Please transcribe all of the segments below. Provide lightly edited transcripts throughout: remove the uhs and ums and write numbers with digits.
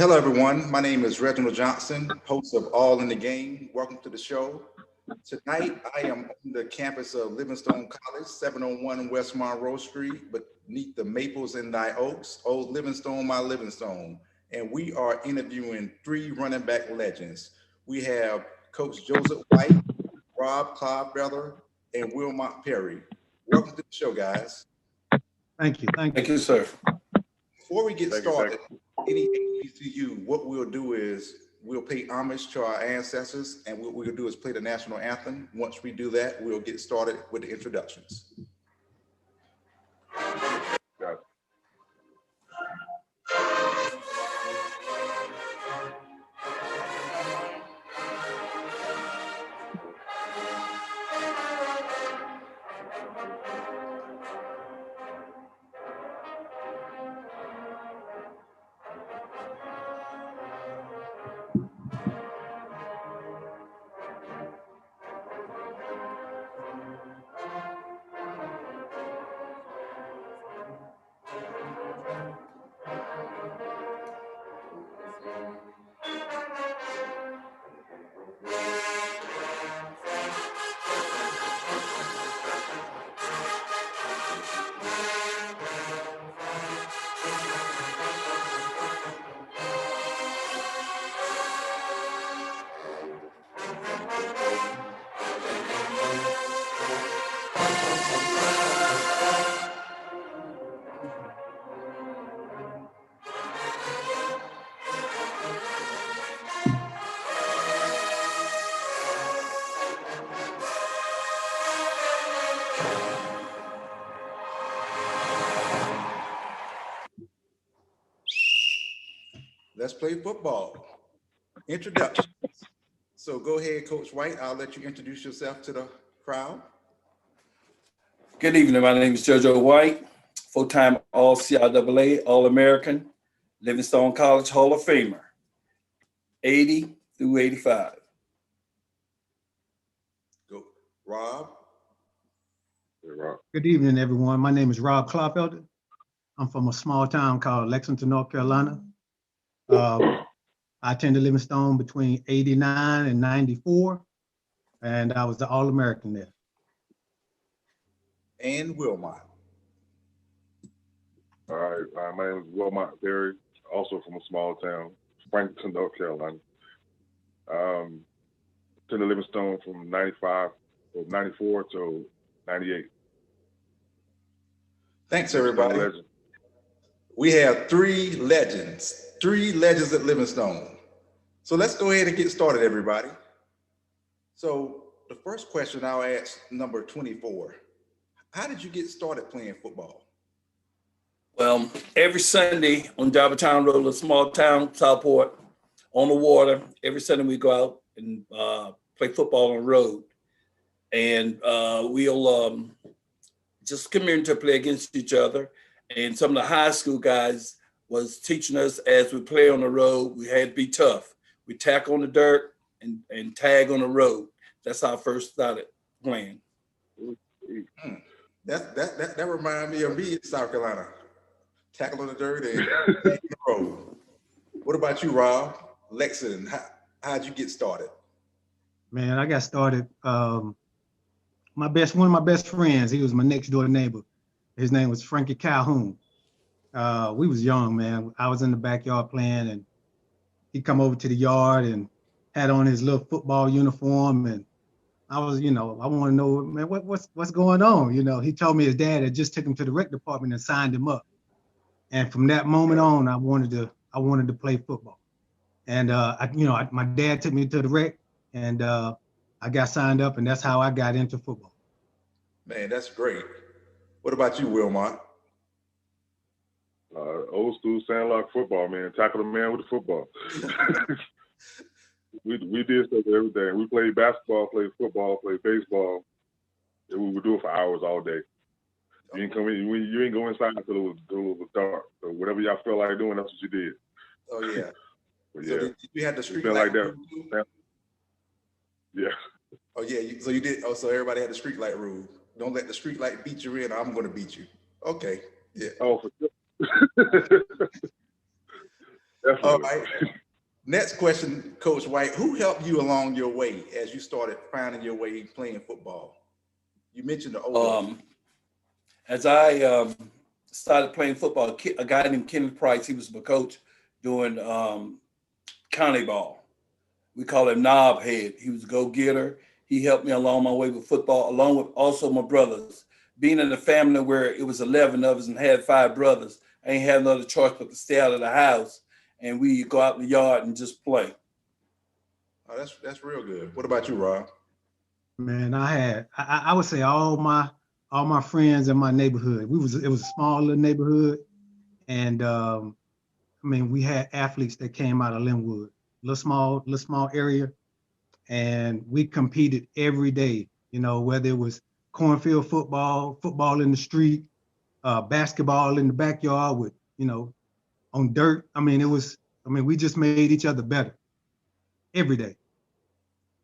Hello, everyone. My name is Reginald Johnson, host of All in the Game. Welcome to the show. Tonight, I am on the campus of Livingstone College, 701 West Monroe Street, beneath the maples and thy oaks. Oh, Livingstone, my Livingstone. And we are interviewing three running back legends. We have Coach Joseph White, Rob Clodfelder, and Wilmot Perry. Welcome to the show, guys. Thank you. Thank you, sir. Before we get started, any HBCU, what we'll do is we'll pay homage to our ancestors, and what we'll do is play the national anthem. Once we do that, we'll get started with the introductions. Let's play football. Introductions. So go ahead, Coach White. I'll let you introduce yourself to the crowd. Good evening. My name is JoJo White, full-time All-CIAA, All-American, Livingstone College Hall of Famer, 80 through 85. Go, Rob. Hey, Rob. Good evening, everyone. My name is Rob Clodfelder. I'm from a small town called Lexington, North Carolina. I attended Livingstone between 89 and 94, and I was the All-American there. And Wilmot. All right, my name is Wilmot Perry, also from a small town, Franklinton, North Carolina. Attended Livingstone from 94 to 98. Thanks, everybody. We have three legends at Livingstone. So let's go ahead and get started, everybody. So the first question I'll ask number 24. How did you get started playing football? Well, every Sunday on Jarvis Road, a small town, Southport, on the water, every Sunday we go out and play football on the road. And we'll just come in to play against each other. And some of the high school guys was teaching us as we play on the road, we had to be tough. We tackle on the dirt and tag on the road. That's how I first started playing. That reminds me of me in South Carolina. Tackle on the dirt and tag on the road. What about you, Rob? Lexington, how'd you get started? Man, I got started. One of my best friends, he was my next door neighbor. His name was Frankie Calhoun. We was young, man. I was in the backyard playing, and he come over to the yard and had on his little football uniform, and I was, I want to know, man, what's going on? He told me his dad had just took him to the rec department and signed him up, and from that moment on, I wanted to play football, and my dad took me to the rec, and I got signed up, and that's how I got into football. Man, that's great. What about you, Wilmot? Old school sandlot football, man. Tackle the man with the football. we did stuff every day. We played basketball, played football, played baseball, and we would do it for hours all day. You ain't go inside until it was dark. So whatever y'all felt like doing, that's what you did. Oh yeah. But So yeah, you had the street light like that. rule? Yeah. Oh yeah. So you did. Oh, so everybody had the street light rule. Don't let the street light beat you in. Or I'm going to beat you. Okay. Yeah. Oh, for sure. Definitely. All right. Next question, Coach White. Who helped you along your way as you started finding your way playing football? You mentioned the older. As I started playing football, a guy named Kenny Price, he was my coach doing county ball. We call him Knob Head. He was a go-getter. He helped me along my way with football, along with also my brothers. Being in a family where it was 11 of us and had 5 brothers, I ain't had another choice but to stay out of the house, and we go out in the yard and just play. Oh, that's real good. What about you, Rob? Man, I would say all my friends in my neighborhood. It was a small little neighborhood, and I mean we had athletes that came out of Linwood, little small area, and we competed every day. You know, whether it was cornfield football, football in the street, basketball in the backyard with on dirt. I mean we just made each other better every day.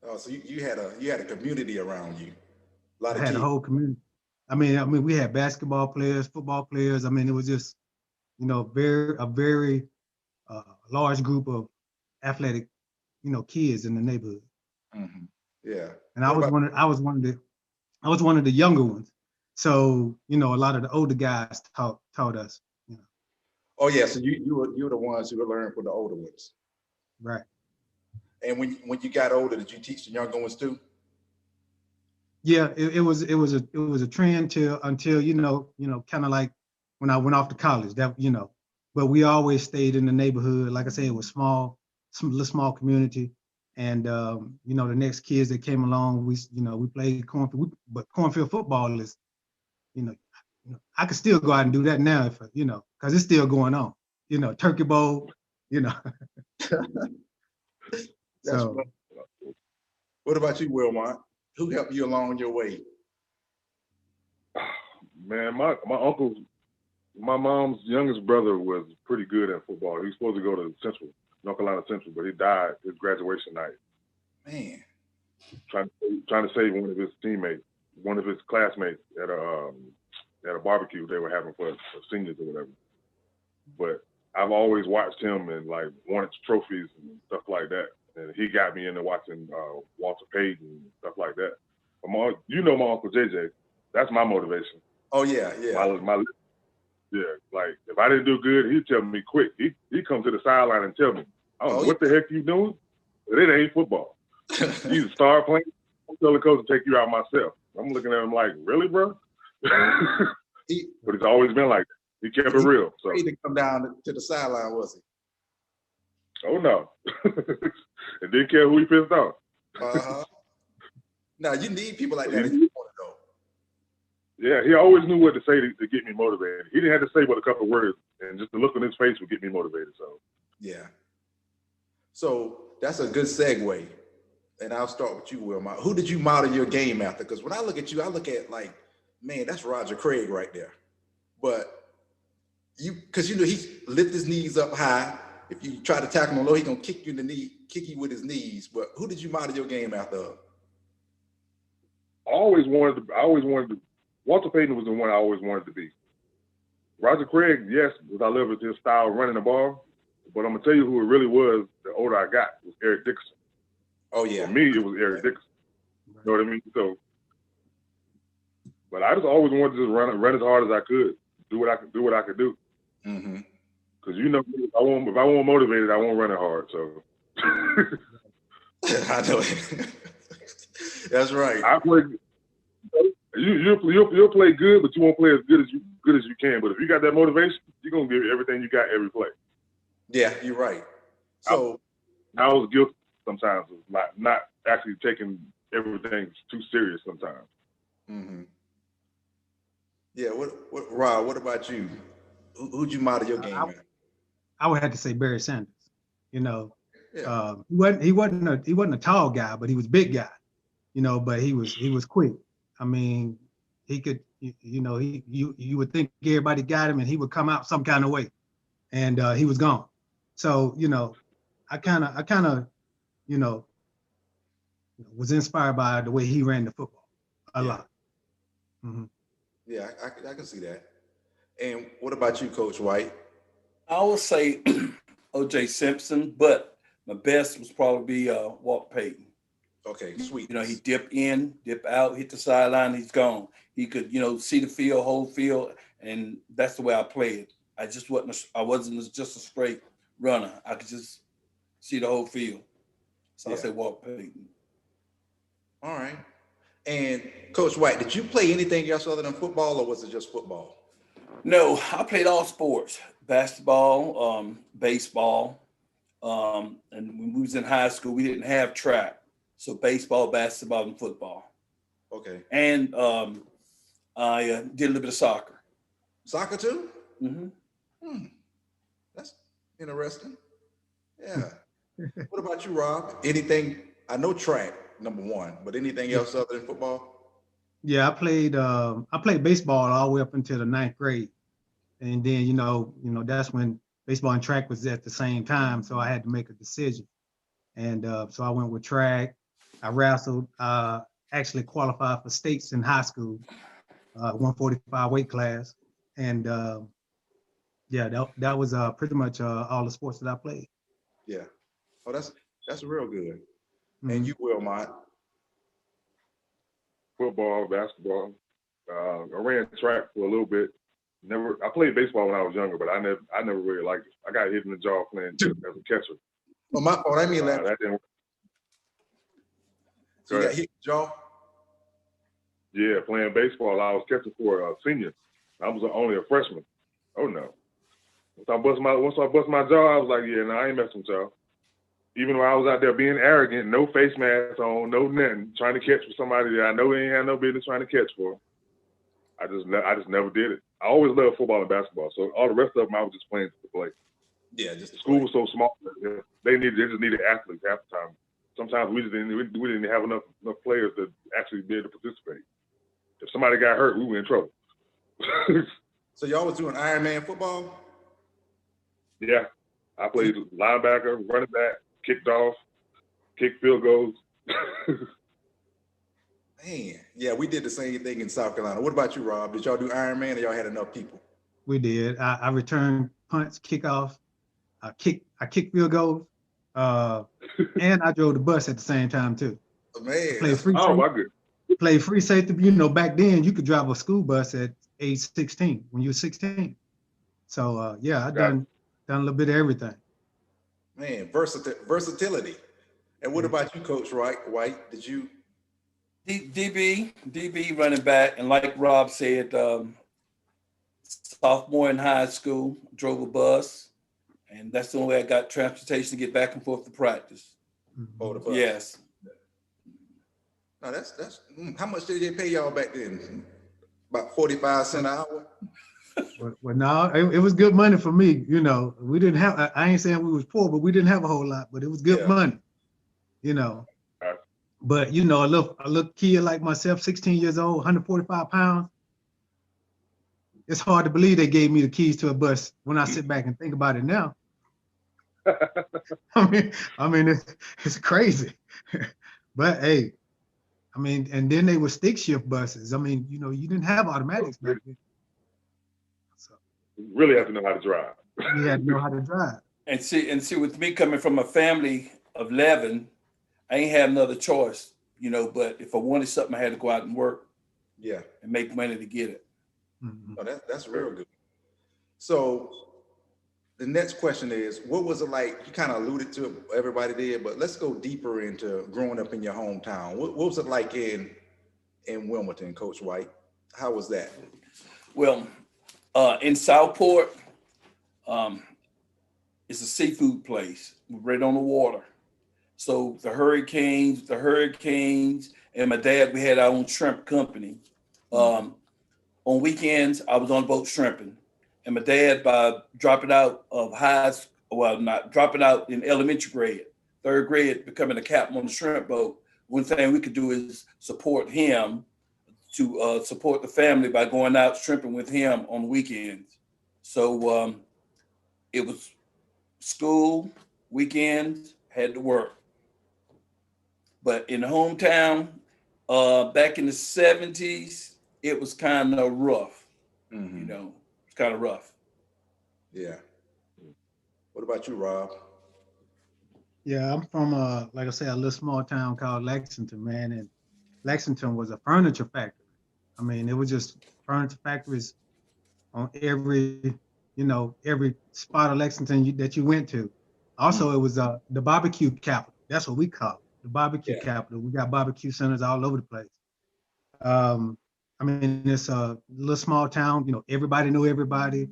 Oh, so you had a community around you. A lot I of had kids. a whole community. I mean, we had basketball players, football players. I mean, it was just, a very large group of athletic, kids in the neighborhood. Mm-hmm. Yeah. And I was one of the younger ones. So, a lot of the older guys taught us. Oh yeah. So you were the ones who learned from the older ones. Right. And when you got older, did you teach the younger ones too? Yeah, it was a trend until kind of like when I went off to college, but we always stayed in the neighborhood. Like I said, it was small community, and the next kids that came along, we played cornfield, but cornfield football is, I could still go out and do that now if because it's still going on, Turkey Bowl, so. Right. What about you, Wilmot? Who helped you along your way? Man, my uncle's, my mom's youngest brother was pretty good at football. He was supposed to go to North Carolina Central, but he died his graduation night. Man. Trying to save one of his classmates at a barbecue they were having for seniors or whatever. But I've always watched him and like wanted trophies and stuff like that. And he got me into watching Walter Payton and stuff like that. But my Uncle JJ, that's my motivation. Oh yeah. Yeah, like if I didn't do good, he'd tell me quick. He'd come to the sideline and tell me, I don't know what the heck you doing, but it ain't football. You start playing, I'm telling the coach to take you out myself. I'm looking at him like, really, bro? But it's always been like that. He kept it real. So he didn't come down to the sideline, was he? Oh no. And didn't care who he pissed off. Now you need people like that if you want to go. Yeah, he always knew what to say to get me motivated. He didn't have to say but a couple of words, and just the look on his face would get me motivated. So yeah. So that's a good segue. And I'll start with you, Wilma. Who did you model your game after? Because when I look at you, I look at like, man, that's Roger Craig right there. But because he lift his knees up high. If you try to tackle him low, he's gonna kick you in the knee, kick you with his knees. But who did you model your game after? I always wanted to. Walter Payton was the one I always wanted to be. Roger Craig, yes, because I love his style of running the ball. But I'm gonna tell you who it really was. The older I got, was Eric Dickerson. Oh yeah. For me, it was Eric Dickerson. You know what I mean? So, but I just always wanted to just run as hard as I could, do what I could do. Mm-hmm. Because if I won't motivated, I won't run it hard. So I know it. That's right. I play. You'll play good, but you won't play as good as you can. But if you got that motivation, you're gonna give everything you got every play. Yeah, you're right. So I was guilty sometimes of not actually taking everything too serious sometimes. Mm-hmm. Yeah. What Rob? What about you? Who'd you model your game at? I would have to say Barry Sanders. Yeah. He wasn't a tall guy, but he was a big guy. But he was quick. I mean, he could, you would think everybody got him and he would come out some kind of way, and he was gone. So, I kind of, was inspired by the way he ran the football a lot. Mm-hmm. Yeah, I can see that. And what about you, Coach White? I would say O.J. Simpson, but my best was probably Walt Payton. Okay, sweet. You know, he dip in, dip out, hit the sideline, he's gone. He could, you know, see the field, whole field, and that's the way I played. I wasn't just a straight runner. I could just see the whole field. So I say Walt Payton. All right. And Coach White, did you play anything else other than football, or was it just football? No, I played all sports: basketball, baseball, and when we was in high school, we didn't have track, so baseball, basketball, and football. Okay. And I did a little bit of soccer. Soccer too? Mm-hmm. That's interesting. Yeah. What about you, Rob? Anything? I know track, number one, but anything else other than football? Yeah, I played baseball all the way up until the 9th grade. And then, you know, that's when baseball and track was at the same time. So I had to make a decision. And so I went with track. I wrestled, actually qualified for states in high school, 145 weight class. And yeah, that was pretty much all the sports that I played. Yeah. Oh, that's real good. Mm-hmm. And you, Wilmot? Football, basketball. I ran track for a little bit. I played baseball when I was younger, but I never really liked it. I got hit in the jaw playing as a catcher. Oh, my fault. I mean that. That didn't work. So you got hit in the jaw? Yeah, playing baseball. I was catching for a senior. I was only a freshman. Oh no! Once I bust my jaw, I was like, yeah, no, I ain't messing with y'all. Even when I was out there being arrogant, no face mask on, no nothing, trying to catch for somebody that I know ain't had no business trying to catch for. I just never did it. I always loved football and basketball, so all the rest of them I was just playing to play. Yeah, just the school was so small. They just needed athletes half the time. Sometimes we didn't have enough players to actually be able to participate. If somebody got hurt, we were in trouble. So y'all was doing Ironman football? Yeah, I played linebacker, running back, kicked off, kicked field goals. Man, yeah, we did the same thing in South Carolina. What about you, Rob? Did y'all do Ironman, or y'all had enough people? We did. I returned punts, kickoff. I kicked field goals, and I drove the bus at the same time too. Oh, man, Played free safety. You know, back then you could drive a school bus at age 16 when you were 16. So yeah, I done a little bit of everything. Man, versatility. And what about you, Coach White? Did you? DB running back, and like Rob said, sophomore in high school, drove a bus, and that's the only way I got transportation to get back and forth to practice. Oh, the bus. Yes. No, that's how much did they pay y'all back then? About 45 cents an hour? Well, no, it was good money for me. You know, we didn't have, I ain't saying we was poor, but we didn't have a whole lot, but it was good money, you know. But, you know, a little kid like myself, 16 years old, 145 pounds, it's hard to believe they gave me the keys to a bus when I sit back and think about it now. I mean, it's crazy. But hey, I mean, and then they were stick shift buses. I mean, you know, you didn't have automatics back then. So you really have to know how to drive. You had to know how to drive. And see, with me coming from a family of 11, I ain't had another choice, you know, but if I wanted something, I had to go out and work. Yeah. And make money to get it. Mm-hmm. Oh, that's real good. So the next question is, what was it like? You kind of alluded to it, everybody did, but let's go deeper into growing up in your hometown. What was it like in Wilmington, Coach White? How was that? Well, in Southport, it's a seafood place right on the water. So the hurricanes, and my dad, we had our own shrimp company. On weekends, I was on the boat shrimping. And my dad, by dropping out of not dropping out in elementary grade, 3rd grade, becoming a captain on the shrimp boat, one thing we could do is support him to support the family by going out shrimping with him on the weekends. So it was school, weekends, had to work. But in the hometown, back in the 70s, it was kind of rough. Mm-hmm. You know, it's kind of rough. Yeah. What about you, Rob? Yeah, I'm from like I said, a little small town called Lexington, man, and Lexington was a furniture factory. I mean, it was just furniture factories on every spot of Lexington that you went to. Also, it was the barbecue capital. That's what we call it, the barbecue Yeah. capital. We got barbecue centers all over the place. Um, I mean, it's a little small town. Everybody knew everybody.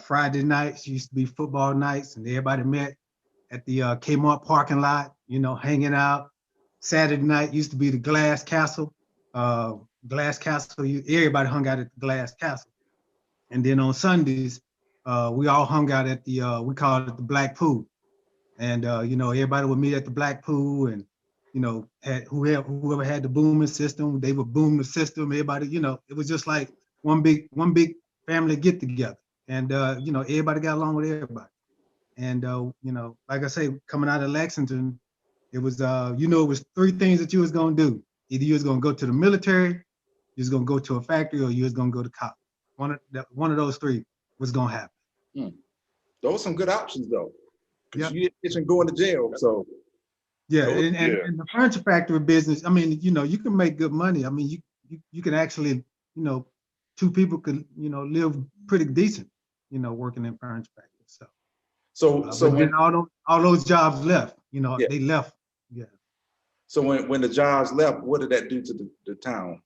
Friday nights used to be football nights, and everybody met at the Kmart parking lot. Hanging out. Saturday night used to be the Glass Castle. Glass Castle. Everybody hung out at the Glass Castle. And then on Sundays, we all hung out at the we called it the Black Pool. And everybody would meet at the Black Pool, and had whoever had the booming system, they would boom the system. Everybody, it was just like one big family get together. And everybody got along with everybody. And like I say, coming out of Lexington, it was it was three things that you was gonna do. Either you was gonna go to the military, you was gonna go to a factory, or you was gonna go to college. One of those three was gonna happen. Those are some good options, though. Yeah. You didn't going to jail, so. Yeah, and the furniture factory business, I mean, you can make good money. I mean, you can actually, two people could, live pretty decent, working in furniture factories. So when all those jobs left, they left. Yeah. So when the jobs left, what did that do to the town?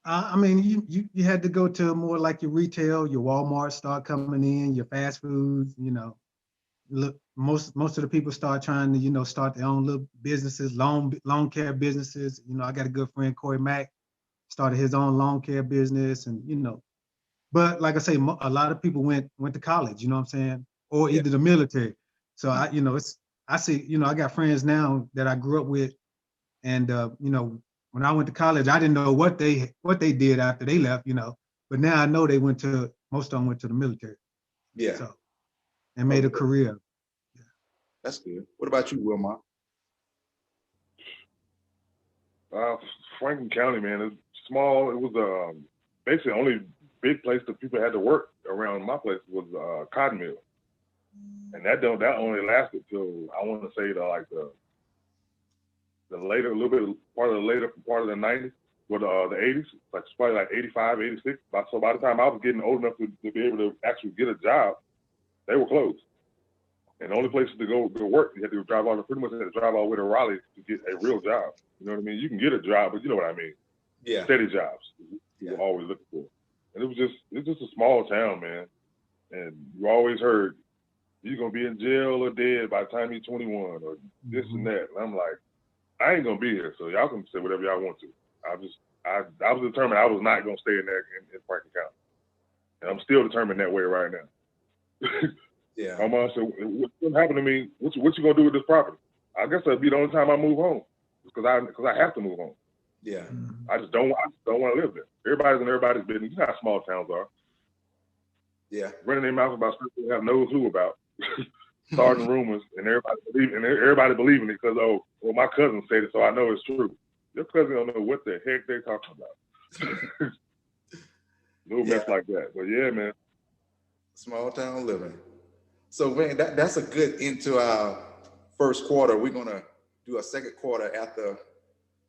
I mean, you had to go to more like your retail, your Walmart start coming in, your fast foods, Look, most of the people start trying to, start their own little businesses, lawn care businesses. I got a good friend, Corey Mack, started his own lawn care business, and but like I say, a lot of people went to college, you know what I'm saying, or either the military. So I see, I got friends now that I grew up with, and when I went to college, I didn't know what they did after they left, but now I know most of them went to the military. Yeah. So, and made a career. That's good. What about you, Wilmot? Franklin County, man, it's small. It was basically the only big place that people had to work around my place was cotton mill, and that only lasted till I want to say the later, a little bit part of the 90s, or the 80s, like probably like 85, 86. So by the time I was getting old enough to be able to actually get a job, they were closed. And the only places to go work, you had to drive pretty much had to drive all the way to Raleigh to get a real job. You know what I mean? You can get a job, but you know what I mean. Yeah. Steady jobs. People always looking for. And it was just a small town, man. And you always heard you're gonna be in jail or dead by the time you're 21 or this and that. And I'm like, I ain't gonna be here, so y'all can say whatever y'all want to. I was determined I was not gonna stay in Franklin County, and I'm still determined that way right now. Yeah. My mom said, "What's happened to me? What you gonna do with this property?" I guess that'd be the only time I move home, because I have to move home. Yeah. I just don't want to live there. Everybody's in everybody's business. You know how small towns are. Yeah. Running their mouth about stuff they have no clue about, starting rumors, and everybody believing it because my cousin said it, so I know it's true. Your cousin don't know what the heck they're talking about. Little mess like that, but yeah, man. Small town living. So man, that's a good into our first quarter. We're gonna do a second quarter after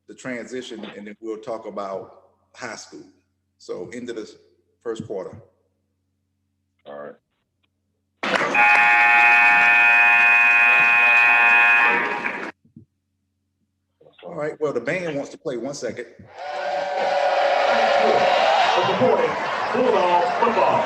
the transition, and then we'll talk about high school. So into the first quarter. All right. All right. Well, the band wants to play 1 second. Good morning, Bulldog football.